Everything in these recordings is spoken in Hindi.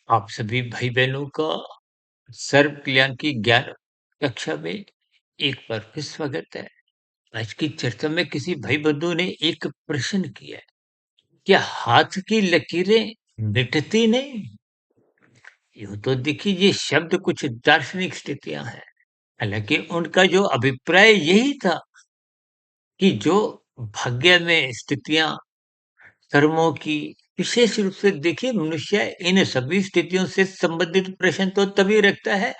आप सभी भाई-बहनों का सर्व कल्याण की ज्ञान कक्षा में एक बार फिर स्वागत है। आज की चर्चा में किसी भाई बंधु ने एक प्रश्न किया है, क्या हाथ की लकीरें मिटती नहीं? यूँ तो देखिए ये शब्द कुछ दार्शनिक स्थितियाँ हैं। हालाँकि उनका जो अभिप्राय यही था कि जो भाग्य में स्थितियाँ कर्मों की विशेष रूप से देखिए मनुष्य इन सभी स्थितियों से संबंधित प्रश्न तो तभी रखता है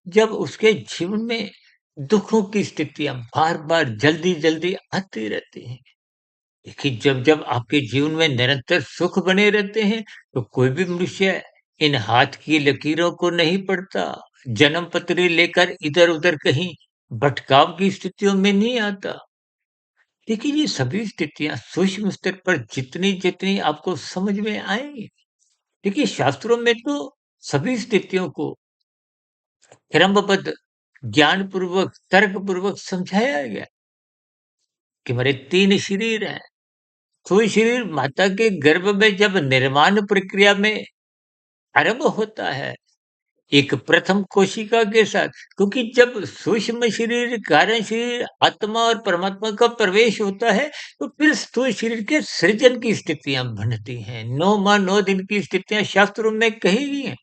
जब उसके जीवन में दुखों की स्थितियां बार बार जल्दी जल्दी आती रहती हैं। देखिए जब जब आपके जीवन में निरंतर सुख बने रहते हैं तो कोई भी मनुष्य इन हाथ की लकीरों को नहीं पढ़ता, जन्म पत्री लेकर इधर उधर कहीं भटकाव की स्थितियों में नहीं आता। देखिए ये सभी स्थितियां सूक्ष्म स्तर पर जितनी जितनी आपको समझ में आएंगी, देखिए शास्त्रों में तो सभी स्थितियों को क्रमबद्ध ज्ञान पूर्वक तर्क पूर्वक समझाया गया कि हमारे तीन शरीर हैं। कोई शरीर माता के गर्भ में जब निर्माण प्रक्रिया में आरंभ होता है एक प्रथम कोशिका के साथ, क्योंकि जब सूक्ष्म शरीर कारण शरीर आत्मा और परमात्मा का प्रवेश होता है तो फिर स्थूल शरीर के सृजन की स्थितियां बनती हैं। 9 माह 9 दिन की स्थितियां शास्त्रों में कही गई हैं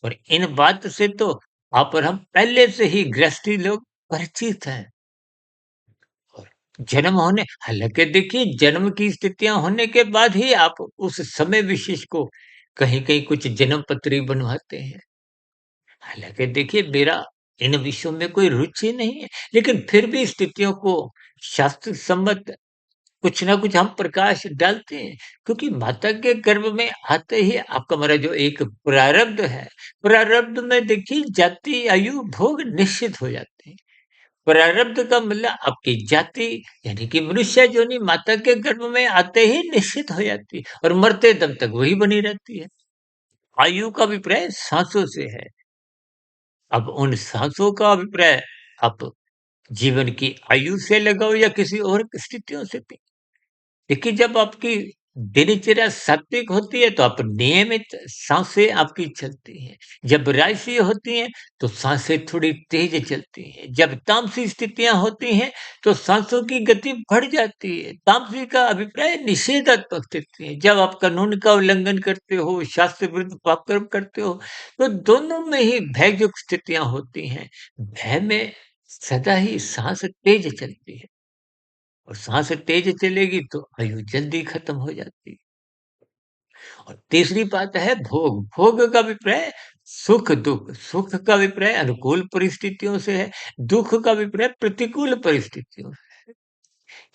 और इन बात से तो आप और हम पहले से ही गृहस्थी लोग परिचित हैं। और जन्म होने हालांकि देखिए जन्म की स्थितियां होने के बाद ही आप उस समय विशेष को कहीं कहीं कुछ जन्म पत्री बनवाते हैं। हालाँकि देखिए मेरा इन विषयों में कोई रुचि नहीं है, लेकिन फिर भी स्थितियों को शास्त्र सम्मत कुछ न कुछ हम प्रकाश डालते हैं, क्योंकि माता के गर्भ में आते ही आपका हमारा जो एक प्रारब्ध है, प्रारब्ध में देखिए जाति, आयु, भोग निश्चित हो जाते हैं। प्रारब्ध का मतलब आपकी जाति यानी कि मनुष्य योनि माता के गर्भ में आते ही निश्चित हो जाती है और मरते दम तक वही बनी रहती है। आयु का अभिप्राय साँसों से है। अब उन साँसों का अभिप्राय आप जीवन की आयु से लगाओ या किसी और स्थितियों से भी। देखिए जब आपकी दिनचर्या सात्विक होती है तो आप नियमित साँसें आपकी चलती हैं। जब राजसी होती हैं तो साँसें थोड़ी तेज चलती हैं। जब तामसी स्थितियाँ होती हैं तो साँसों की गति बढ़ जाती है। तामसी का अभिप्राय निषेधात्मक स्थिति है। जब आप कानून का उल्लंघन करते हो, शास्त्र विरुद्ध पापकर्म करते हो, तो दोनों में ही भययुक्त स्थितियाँ होती हैं। भय में सदा ही साँस तेज चलती है। और सांस तेज चलेगी तो आयु जल्दी खत्म हो जाती है। और तीसरी बात है भोग। भोग का अभिप्राय सुख दुख। सुख का अभिप्राय अनुकूल परिस्थितियों से है, दुख का अभिप्राय प्रतिकूल परिस्थितियों से।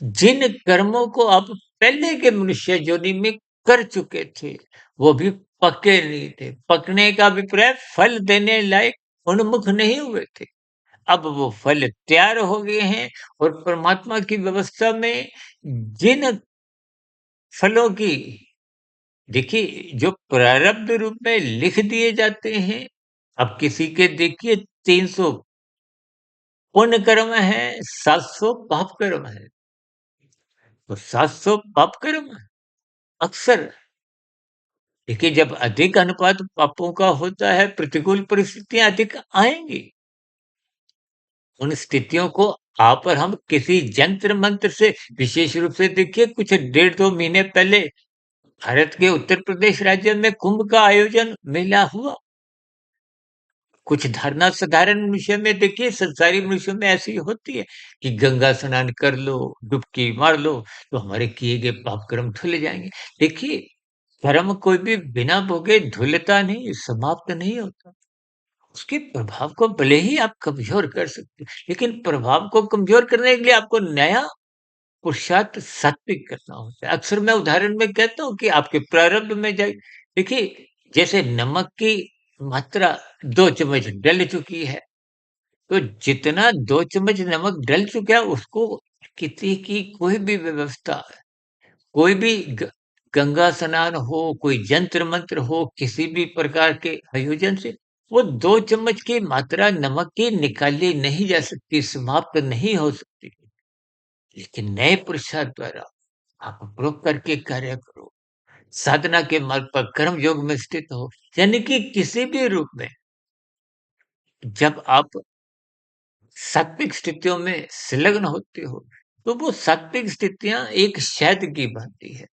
जिन कर्मों को आप पहले के मनुष्य योनि में कर चुके थे वो भी पके नहीं थे। पकने का अभिप्राय फल देने लायक उन्मुख नहीं हुए थे। अब वो फल तैयार हो गए हैं और परमात्मा की व्यवस्था में जिन फलों की देखिए जो प्रारब्ध रूप में लिख दिए जाते हैं, अब किसी के देखिए 300 पुण्य कर्म है, 700 पाप कर्म है। तो 700 पाप कर्म अक्सर देखिए जब अधिक अनुपात पापों का होता है, प्रतिकूल परिस्थितियां अधिक आएंगी। उन स्थितियों को आप और हम किसी यंत्र मंत्र से विशेष रूप से देखिए कुछ 1.5 2 महीने पहले भारत के उत्तर प्रदेश राज्य में कुंभ का आयोजन मेला हुआ। कुछ धारणा साधारण मनुष्य में देखिए संसारी मनुष्यों में ऐसी होती है कि गंगा स्नान कर लो, डुबकी मार लो तो हमारे किए गए पाप कर्म धुल जाएंगे। देखिए कर्म कोई भी बिना भोगे धुलता नहीं, समाप्त नहीं होता। उसके प्रभाव को भले ही आप कमजोर कर सकते हैं, लेकिन प्रभाव को कमजोर करने के लिए आपको नया पुरुषार्थ सात्विक करना होता है। अक्सर मैं उदाहरण में कहता हूँ कि आपके प्रारब्ध में जाए देखिए जैसे नमक की मात्रा 2 चम्मच डल चुकी है, तो जितना 2 चम्मच नमक डल चुका है उसको किसी की कोई भी व्यवस्था, कोई भी गंगा स्नान हो, कोई यंत्र मंत्र हो, किसी भी प्रकार के आयोजन से वो 2 चम्मच की मात्रा नमक की निकाली नहीं जा सकती, समाप्त नहीं हो सकती। लेकिन नए पुरुषार्थ द्वारा आप उपयोग करके कार्य करो। साधना के मार्ग पर कर्म योग में स्थित हो, यानी कि किसी भी रूप में जब आप सात्विक स्थितियों में संलग्न होते हो, तो वो सात्विक स्थितियाँ एक शहद की भाँति है।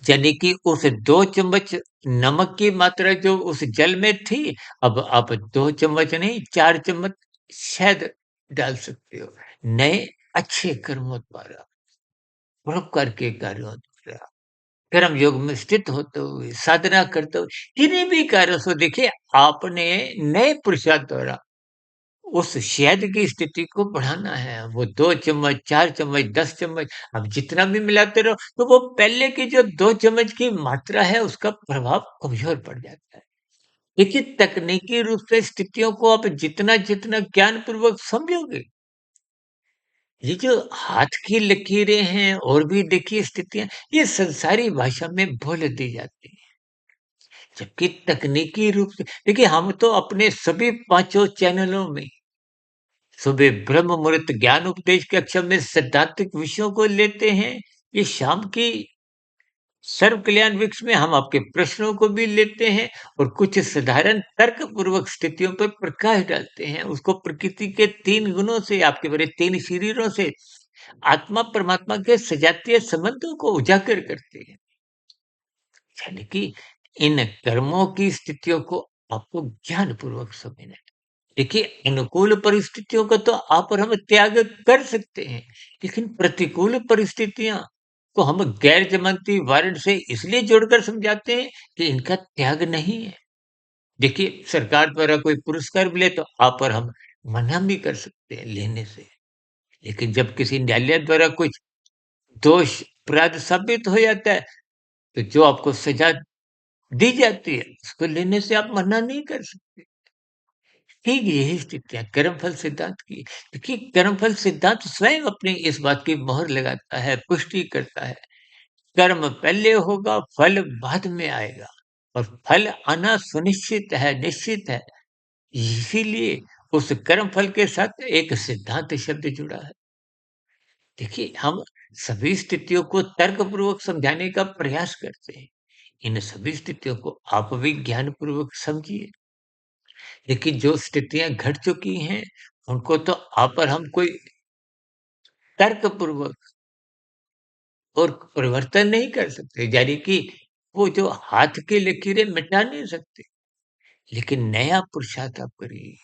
यानी कि उस 2 चम्मच नमक की मात्रा जो उस जल में थी, अब आप 2 चम्मच नहीं 4 चम्मच शहद डाल सकते हो। नए अच्छे कर्मों द्वारा, परोपकार के कार्यों द्वारा, कर्म योग में स्थित होते हुए, साधना करते हुए, किन्हीं भी कार्यों से देखिए आपने नए पुरुषार्थ द्वारा उस शहद की स्थिति को बढ़ाना है। वो 2 चम्मच, 4 चम्मच, 10 चम्मच आप जितना भी मिलाते रहो, तो वो पहले की जो 2 चम्मच की मात्रा है, उसका प्रभाव कमज़ोर पड़ जाता है। देखिए, तकनीकी रूप से स्थितियों को आप जितना-जितना ज्ञानपूर्वक समझोगे, ये जो हाथ की लकीरें हैं और भी देखिए स्थितियाँ, ये संसारी भाषा में बोल दी जाती हैं। जबकि तकनीकी रूप से देखिए, हम तो अपने सभी पाँचों चैनलों में सुबह ब्रह्म मुहूर्त ज्ञान उपदेश कक्षा में सैद्धांतिक विषयों को लेते हैं। ये शाम की सर्व कल्याण वृक्ष में हम आपके प्रश्नों को भी लेते हैं और कुछ साधारण तर्क पूर्वक स्थितियों पर प्रकाश डालते हैं। उसको प्रकृति के 3 गुणों से, आपके बड़े 3 शरीरों से आत्मा परमात्मा के सजातीय संबंधों को उजागर करते हैं। यानी कि इन कर्मों की स्थितियों को आपको ज्ञान पूर्वक समझना है। देखिए, अनुकूल परिस्थितियों का तो आप और हम त्याग कर सकते हैं, लेकिन प्रतिकूल परिस्थितियाँ को हम गैर ज़मानती वारंट से इसलिए जोड़कर समझाते हैं कि इनका त्याग नहीं है। देखिए, सरकार द्वारा कोई पुरस्कार मिले तो आप और हम मना भी कर सकते हैं लेने से, लेकिन जब किसी न्यायालय द्वारा कुछ दोष अपराध साबित हो जाता है, तो जो आपको सज़ा दी जाती है, उसको लेने से आप मना नहीं कर सकते। ठीक यही स्थितियाँ कर्मफल सिद्धांत की। देखिए, कर्मफल सिद्धांत स्वयं अपनी इस बात की मोहर लगाता है, पुष्टि करता है। कर्म पहले होगा, फल बाद में आएगा और फल आना सुनिश्चित है, निश्चित है। इसीलिए उस कर्म फल के साथ एक सिद्धांत शब्द जुड़ा है। देखिए, हम सभी स्थितियों को तर्कपूर्वक समझाने का प्रयास करते हैं। इन सभी स्थितियों को आप भी ज्ञानपूर्वक समझिए। लेकिन जो स्थितियाँ घट चुकी हैं, उनको तो आप और हम कोई तर्कपूर्वक और परिवर्तन नहीं कर सकते। यानी कि वो जो हाथ की लकीरें मिटा नहीं सकते, लेकिन नया पुरुषार्थ आप करिए।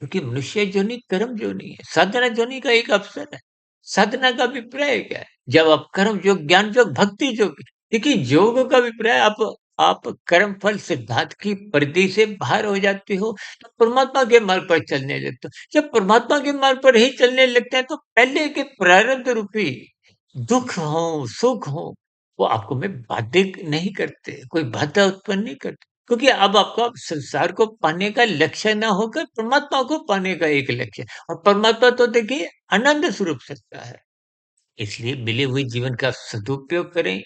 क्योंकि मनुष्य जोनि कर्म जोनि है, साधना जोनि का एक अवसर है। साधना का अभिप्राय क्या है? जब आप कर्म योग, ज्ञान योग, भक्ति योग, देखिए योग का अभिप्राय आप कर्म फल सिद्धांत की परिधि से बाहर हो जाते हो, तो परमात्मा के मार्ग पर चलने लगते हो। जब परमात्मा के मार्ग पर ही चलने लगते हैं, तो पहले के प्रारब्ध रूपी दुःख हो, सुख हो, वो आपको में बाधित नहीं करते, कोई बाधा उत्पन्न नहीं करते। क्योंकि अब आपका संसार को पाने का लक्ष्य ना होकर परमात्मा को पाने का एक लक्ष्य है और परमात्मा तो देखिए आनंद स्वरूप सत्ता है। इसलिए मिले हुए जीवन का सदुपयोग करें,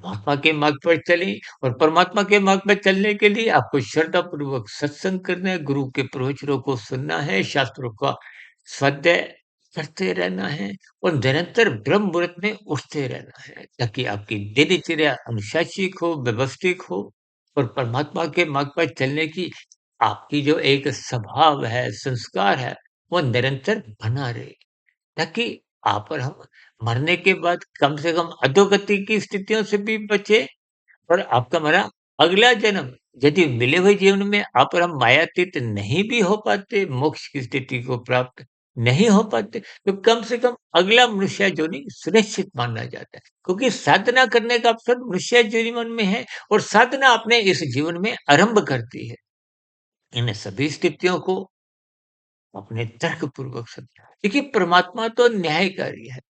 परमात्मा के मार्ग पर चलें और परमात्मा के मार्ग पर चलने के लिए आपको श्रद्धापूर्वक सत्संग करना है, गुरु के प्रवचनों को सुनना है, शास्त्रों का स्वाध्याय करते रहना है और निरंतर ब्रह्म मुहूर्त में उठते रहना है, ताकि आपकी दिनचर्या अनुशासित हो, व्यवस्थित हो और परमात्मा के मार्ग पर चलने की आपकी जो एक स्वभाव है, संस्कार है, वो निरंतर बना रहे। ताकि आप और हम मरने के बाद कम से कम अधोगति की स्थितियों से भी बचे और आपका हमारा अगला जन्म, यदि मिले हुए जीवन में आप और हम मायातीत नहीं भी हो पाते, मोक्ष की स्थिति को प्राप्त नहीं हो पाते, तो कम से कम अगला मनुष्य जोनि सुनिश्चित माना जाता है। क्योंकि साधना करने का अवसर मनुष्य जीवन में है और साधना अपने इस जीवन में आरंभ करती है। इन सभी स्थितियों को अपने तर्कपूर्वक समझा। देखिए, परमात्मा तो न्यायकारी है।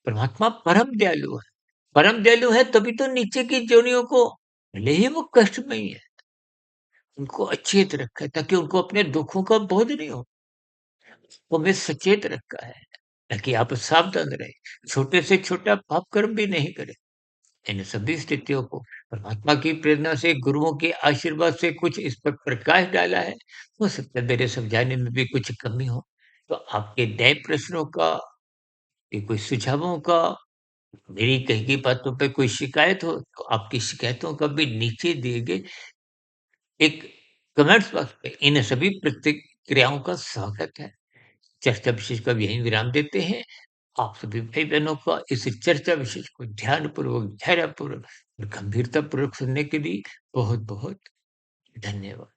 परमात्मा परम दयालु है। परम दयालु है तभी तो नीचे की जोनियों को भले ही वो कष्टमयी है, उनको अचेत रखा है ताकि उनको अपने दुखों का बोध नहीं हो। वो हमें सचेत रखा है ताकि आप सावधान रहें, छोटे से छोटा पाप कर्म भी नहीं करें। इन सभी स्थितियों को परमात्मा की प्रेरणा से, गुरुओं के आशीर्वाद से कुछ इस पर प्रकाश डाला है। हो सकता है मेरे समझाने में भी कुछ कमी हो, तो आपके नए प्रश्नों का, ये कोई सुझावों का मेरी कही गई बातों पे कोई शिकायत हो, तो आपकी शिकायतों का भी नीचे दिए गए एक कमेंट्स बॉक्स पे इन सभी प्रतिक्रियाओं का स्वागत है। चर्चा विशेष का यहीं विराम देते हैं। आप सभी भाई-बहनों का इस चर्चा विशेष को ध्यानपूर्वक, धैर्यपूर्वक और गंभीरतापूर्वक सुनने के लिए बहुत-बहुत धन्यवाद।